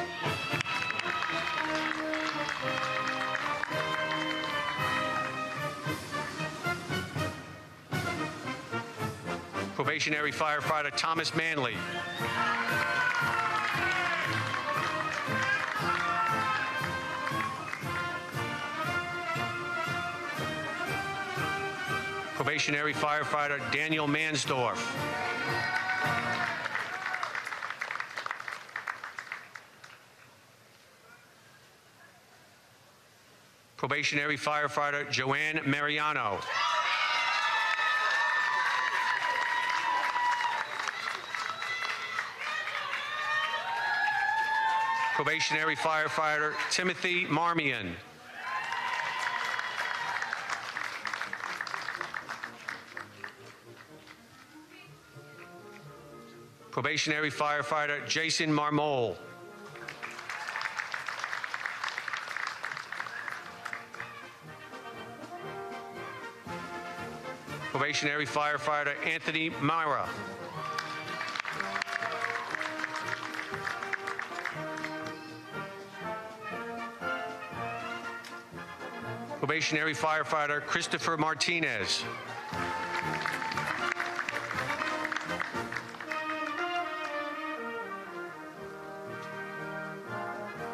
Probationary Firefighter Thomas Manley. Probationary Firefighter Daniel Mansdorf. Probationary Firefighter Joanne Mariano. Probationary Firefighter Timothy Marmion. Probationary Firefighter Jason Marmol. Probationary Firefighter Anthony Myra. Probationary Firefighter Christopher Martinez.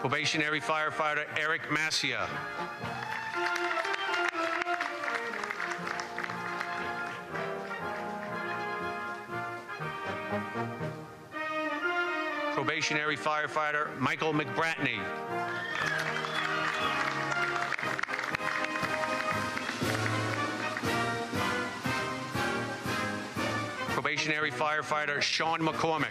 Probationary Firefighter Eric Massia. Probationary Firefighter Michael McBratney. Probationary Firefighter Sean McCormick.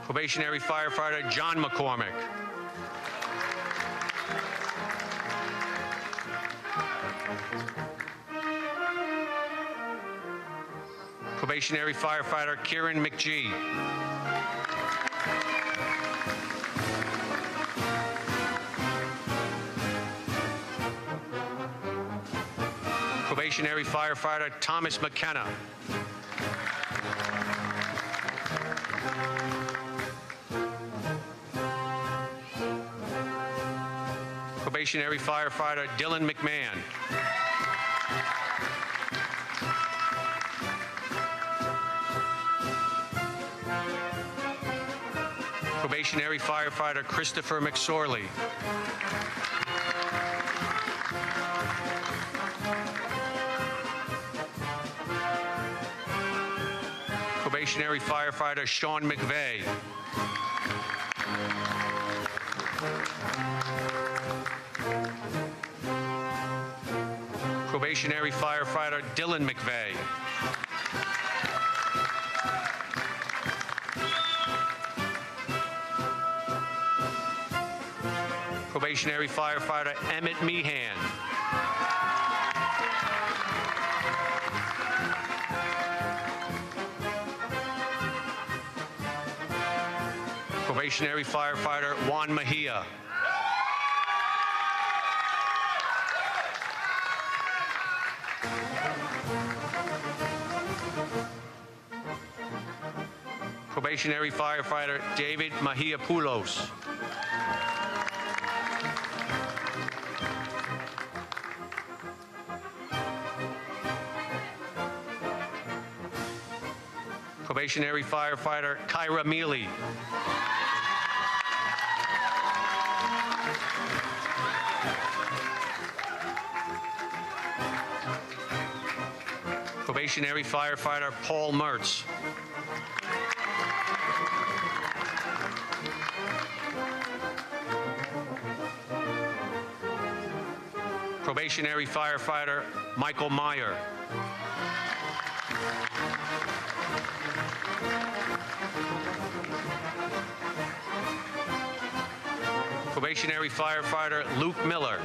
Probationary Firefighter John McCormick. Probationary Firefighter Kieran McGee. Probationary Firefighter Thomas McKenna. Probationary Firefighter Dylan McMahon. Probationary Firefighter Christopher McSorley. Probationary Firefighter Sean McVeigh. Probationary Firefighter Dylan McVeigh. Probationary Firefighter Emmett Meehan. Probationary Firefighter Juan Mejia. Probationary Firefighter David Mahiapoulos. Probationary Firefighter Kyra Mealy. Probationary Firefighter Paul Mertz. Probationary Firefighter Michael Meyer. Probationary Firefighter Luke Miller.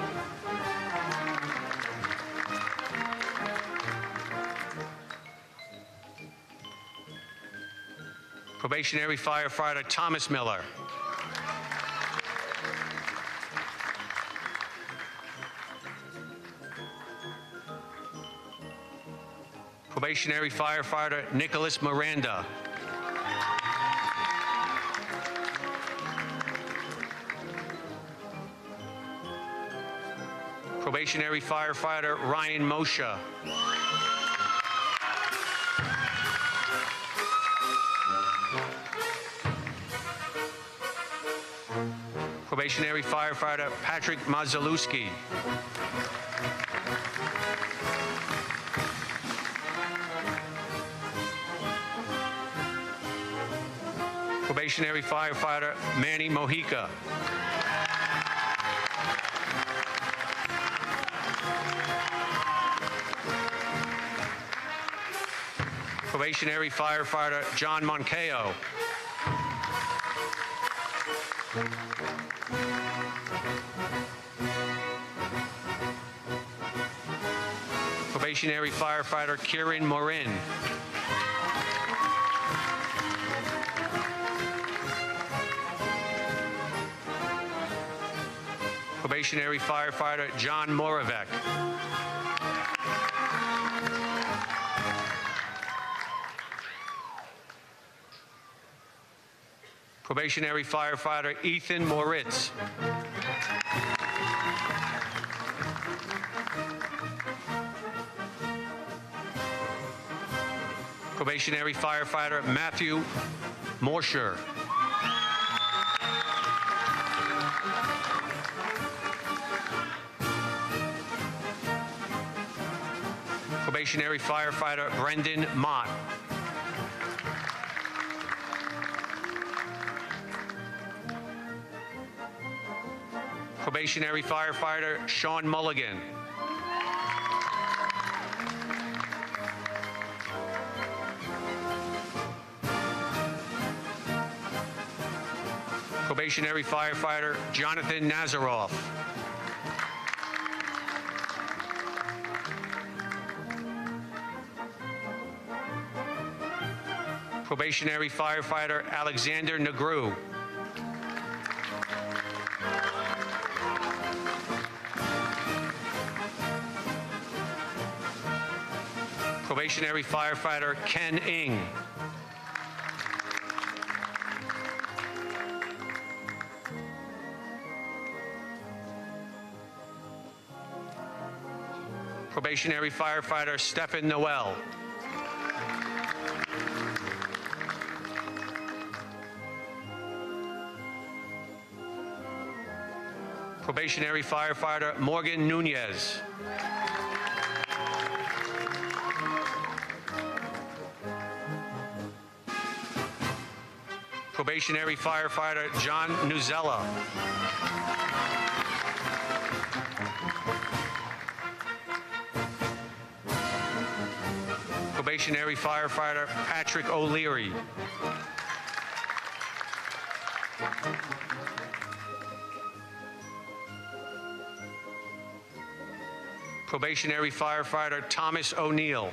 Probationary Firefighter Thomas Miller. Probationary Firefighter Nicholas Miranda. Probationary firefighter Ryan Moshe. Probationary firefighter Patrick Mazalewski. Probationary firefighter Manny Mojica. Probationary firefighter John Moncayo. Probationary firefighter Kieran Morin. Probationary firefighter John Moravec. Probationary firefighter Ethan Moritz. Probationary firefighter Matthew Morsher. Probationary firefighter Brendan Mott. Probationary firefighter Sean Mulligan. Probationary firefighter Jonathan Nazaroff. Probationary firefighter Alexander Negru. Probationary firefighter Ken Ing. Probationary firefighter Stephen Noel. Probationary firefighter Morgan Nunez. Probationary firefighter John Nuzella. Probationary firefighter Patrick O'Leary. Probationary firefighter Thomas O'Neill.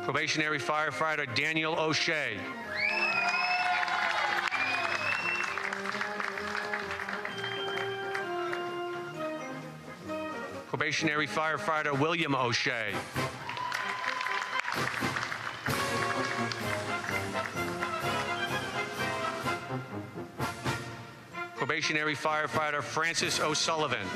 Probationary firefighter Daniel O'Shea. Probationary firefighter William O'Shea. Probationary firefighter Francis O'Sullivan.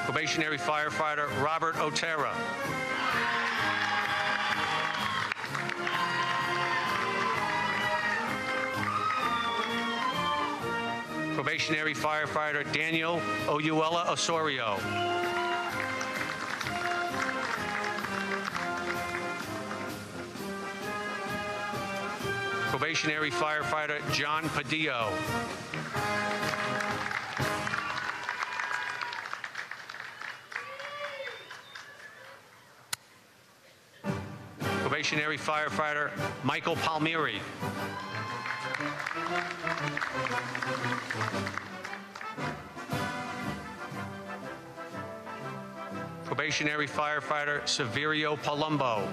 Probationary firefighter Robert Otero. Probationary firefighter Daniel Oyuela Osorio. Probationary firefighter John Padillo. Probationary firefighter Michael Palmieri. Probationary firefighter Severio Palumbo.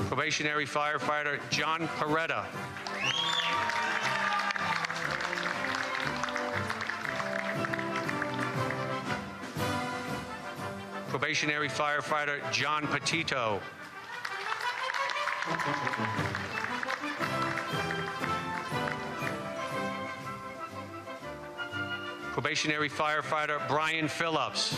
Probationary Firefighter John Peretta. Probationary Firefighter John Petito. Probationary Firefighter Brian Phillips.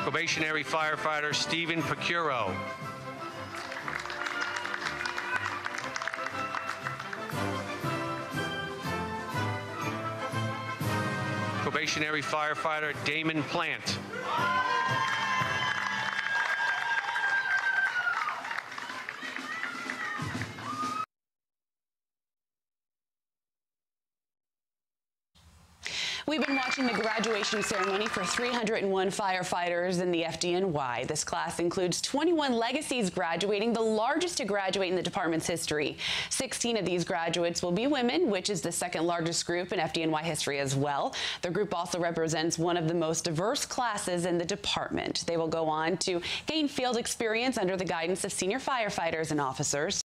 Probationary Firefighter Stephen Pecuro. Probationary Firefighter Damon Plant. We've been watching the graduation ceremony for 301 firefighters in the FDNY. This class includes 21 legacies graduating, the largest to graduate in the department's history. 16 of these graduates will be women, which is the second largest group in FDNY history as well. The group also represents one of the most diverse classes in the department. They will go on to gain field experience under the guidance of senior firefighters and officers.